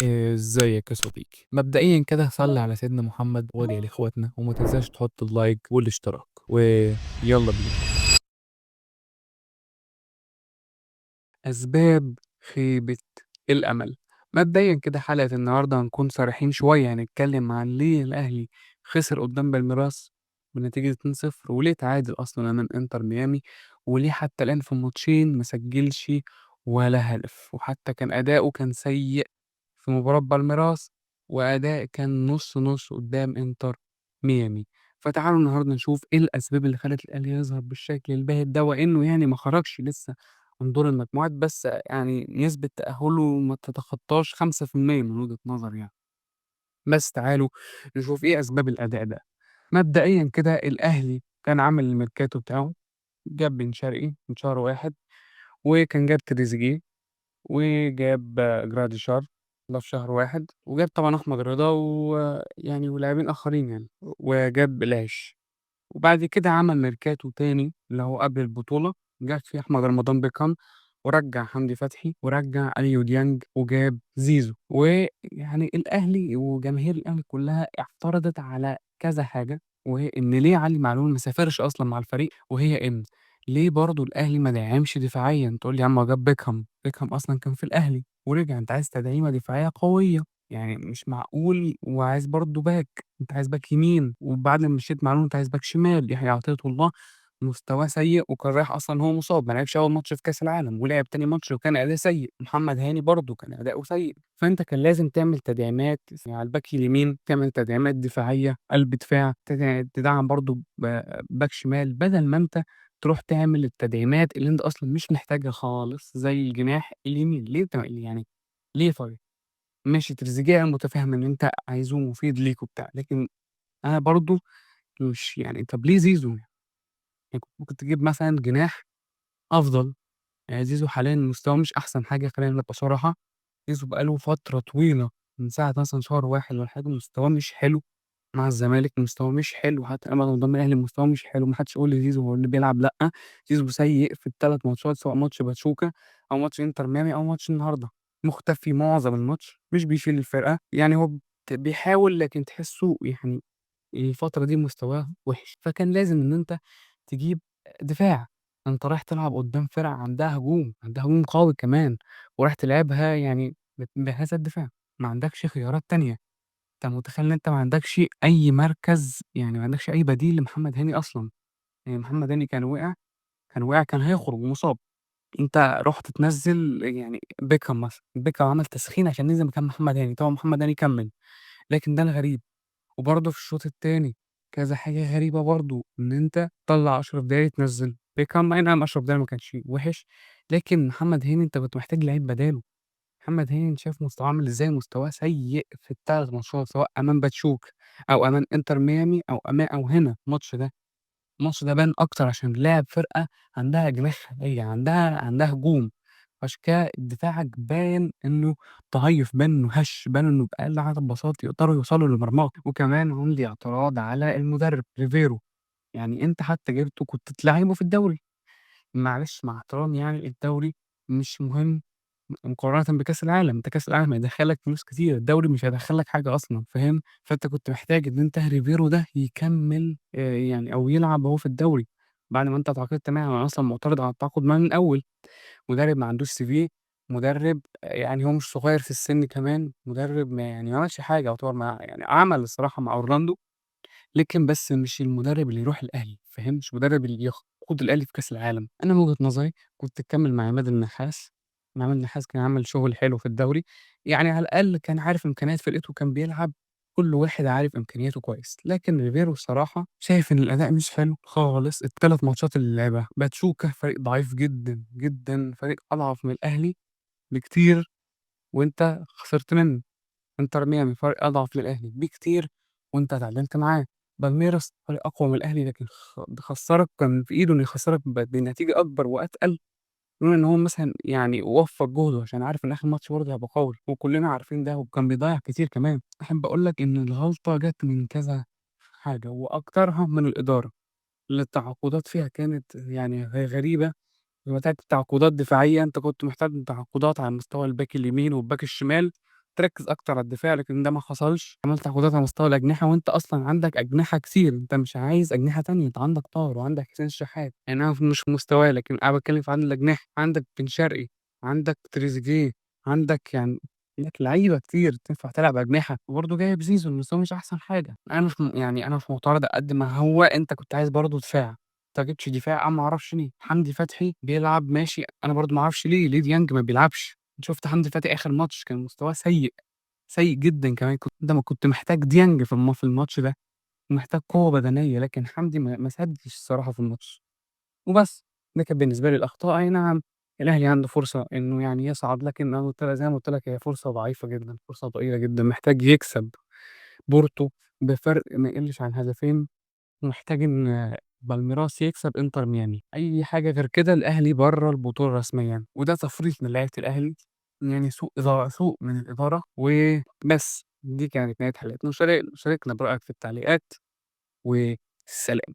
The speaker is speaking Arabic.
ازيك يا صديقي؟ مبدئيا كده صلي على سيدنا محمد وادعي لاخواتنا وما تنساش تحط اللايك والاشتراك ويلا بينا. اسباب خيبة الامل. مبدئيا كده حلقة النهاردة هنكون صريحين شوية، هنتكلم عن ليه الاهلي خسر قدام بالميراس بنتيجة 2-0، وليه تعادل اصلا امام انتر ميامي، وليه حتى الان في الماتشين مسجلش ولا هدف، وحتى كان اداؤه كان سيء في مباراة بالميراس، وأداء كان نُص، نُص قدّام إنتر ميامي. فتعالوا النهارده نشوف إيه الأسباب اللي خلّت الأهلي يظهر بالشكل الباهت ده، وإنه يعني ما خرجش لسه من دور المجموعات، بس يعني نسبة تأهُّله ما تتخطاش 5% من وجهة نظري يعني. بس تعالوا نشوف إيه أسباب الأداء ده. مبدئيًا كده الأهلي كان عامل الميركاتو بتاعه، جاب بن شرقي من شهر 1، وكان جاب تريزيجيه، وجاب جراديشار ده في شهر 1، وجاب طبعًا أحمد رضا ويعني ولاعبين آخرين يعني، وجاب بلاش. وبعد كده عمل ميركاتو تاني اللي هو قبل البطولة، جاب فيه أحمد رمضان بيكهام، ورجّع حمدي فتحي، ورجّع أليو ديانج، وجاب زيزو. ويعني الأهلي وجماهير الأهلي كلّها اعترضت على كذا حاجة، وهي إن ليه علي معلول ما سافرش أصلًا مع الفريق، وهي إن ليه برضه الأهلي ما دعمش دفاعيًا. تقول لي يا عم هو جاب بيكهام، بيكهام أصلًا كان في الأهلي ورجع، أنت عايز تدعيمة دفاعية قوية، يعني مش معقول. وعايز برضه باك، أنت عايز باك يمين، وبعد ما مشيت معلول أنت عايز باك شمال. يحيى عطية الله مستواه سيء، وكان رايح أصلًا وهو مصاب، ما لعبش أول ماتش في كأس العالم، ولعب تاني ماتش وكان أداء سيء. محمد هاني برضه كان أداؤه سيء، فأنت كان لازم تعمل تدعيمات على الباك اليمين، تعمل تدعيمات دفاعية، قلب دفاع، تدعم برضه باك شمال، بدل ما أنت تروح تعمل التدعيمات اللي أنت أصلًا مش محتاجها خالص، زي الجناح اليمين. ليه يعني ليه طيب؟ ماشي تريزيجيه أنا متفهم إن أنت عايزه مفيد ليك وبتاع، لكن أنا برضه مش يعني طب ليه زيزو؟ يعني كنت ممكن تجيب مثلًا جناح أفضل. زيزو حاليًا مستواه مش أحسن حاجة، خلينا نبقى صراحة. زيزو بقى له فترة طويلة من ساعة مثلًا شهر 1 والّا حاجة مستواه مش حلو، مع الزمالك مستواه مش حلو، حتى لمّا انضم الأهلي مستواه مش حلو. ما حدش يقول لي زيزو هو اللي بيلعب لأ، زيزو سيء في ال3 ماتشات، سواء ماتش باتشوكا أو ماتش إنتر ميامي أو ماتش النهارده. مختفي معظم الماتش، مش بيشيل الفرقة، يعني هو بيحاول لكن تحسه يعني الفترة دي مستواه وِحِش، فكان لازم إن أنت تجيب دفاع. أنت رايح تلعب قدّام فرقة عندها هجوم، عندها هجوم قوي كمان، ورايح تلعبها يعني بهذا الدفاع، ما عندكش خيارات تانية. أنت متخيل إن أنت ما عندكش أي مركز، يعني ما عندكش أي بديل لمحمد هاني أصلًا. يعني محمد هاني كان هيخرج مصاب، أنت رُحت تنزّل يعني بيكهام مثلًا، بيكهام عمل تسخين عشان ينزل مكان محمد هاني، طبعًا محمد هاني كمّل، لكن ده الغريب. وبرضه في الشوط التاني كذا حاجة غريبة برضه، إن أنت تطلّع أشرف داري تنزّل بيكهام. أي نعم أشرف داري ما كانش وِحِش، لكن محمد هاني أنت كنت محتاج لعيب بداله. محمد هاني أنت شايف مستواه عامل إزاي، مستواه سيء في ال3 ماتشات، سواء أمام باتشوك أو أمام إنتر ميامي أو هنا الماتش ده. الماتش ده بان أكتر عشان لاعب فرقة عندها جناح خارجي، عندها هجوم. عشان كده دفاعك باين إنه ضعيف، باين إنه هش، باين إنه بأقل عدد بساط يقدروا يوصلوا لمرماك. وكمان عندي اعتراض على المدرب ريفيرو، يعني أنت حتى جبته كنت تلعبه في الدوري. معلش مع احترامي يعني الدوري مش مهم مقارنةً بكأس العالم. أنت كأس العالم هيدخّلك فلوس كتير، الدوري مش هيدخّل لك حاجة أصلًا، فاهم؟ فأنت كنت محتاج إن أنت ريبيرو ده يكمّل يعني أو يلعب وهو في الدوري، بعد ما أنت اتعاقدت معاه. أنا أصلًا معترض على التعاقد معاه من الأول. مدرب ما عندوش CV، مدرب يعني هو مش صغير في السن كمان، مدرب ما عملش حاجة يعتبر يعني عمل الصراحة مع أورلاندو، لكن بس مش المدرب اللي يروح الأهلي، فاهم؟ مش المدرب اللي يقود الأهلي في كأس العالم. أنا من وجهة نظري كنت تكمّل مع عماد النحاس. عماد النحاس كان عامل شغل حلو في الدوري، يعني على الأقل كان عارف إمكانيات فرقته وكان بيلعب، كل واحد عارف إمكانياته كويس. لكن ريبيرو الصراحة شايف إن الأداء مش حلو خالص. ال3 ماتشات اللي لعبها باتشوكا فريق ضعيف جدًا، جدًا، فريق أضعف من الأهلي بكتير وأنت خسرت منه. إنتر ميامي فريق أضعف للأهلي بكتير وأنت اتعادلت معاه. بالميراس فريق أقوى من الأهلي لكن خسّرك، كان في إيده إنه يخسّرك بنتيجة أكبر وأتقل، لولا إن هو مثلًا يعني وفّر جهده عشان عارف إن آخر ماتش برضه هيبقى قوي، وكلنا عارفين ده، وكان بيضيّع كتير كمان. أحب أقول لك إن الغلطة جات من كذا حاجة وأكترها من الإدارة، اللي التعاقدات فيها كانت يعني غريبة. محتاج تعاقدات دفاعية، أنت كنت محتاج تعاقدات على مستوى الباك اليمين والباك الشمال، تركّز أكتر على الدفاع، لكن ده ما حصلش، عملت تعاقدات على مستوى الأجنحة وأنت أصلًا عندك أجنحة كتير، أنت مش عايز أجنحة تانية، أنت عندك طاهر وعندك حسين الشحات، يعني أنا مش في مستواه، لكن أنا باتكلّم في عدد الأجنحة، عندك بن شرقي، عندك تريزيجيه، عندك لعيبة كتير تنفع تلعب أجنحة، وبرضه جايب زيزو مستواه مش أحسن حاجة، أنا مش معترض قد ما هو أنت كنت عايز برضه دفاع، أنت ما جبتش دفاع، أنا ما أعرفش ليه، حمدي فتحي بيلعب ماشي، أنا برضه ما أعرفش ليه ديانج ما بيلعبش، شُفت حمدي فتحي آخر ماتش كان مستواه سيء، سيء جدًا كمان، كنت محتاج ديانج في الماتش ده، ومحتاج قوة بدنية، لكن حمدي ما سدّش الصراحة في الماتش، وبس، ده كان بالنسبة لي الأخطاء، أي نعم الأهلي عنده فرصة إنه يعني يصعد، لكن أنا زي ما قُلت لك هي فرصة ضعيفة جدًا، فرصة ضئيلة جدًا، محتاج يكسب بورتو بفرق ما يقلّش عن هدفين، ومحتاج إن بالميراس يكسب إنتر ميامي، أي حاجة غير كده الأهلي برّه البطولة رسميًا، وده تفريط من لعيبة الأهلي، يعني سوء من الإدارة، وبس، دي كانت نهاية حلقتنا، شاركنا برأيك في التعليقات، والسلام.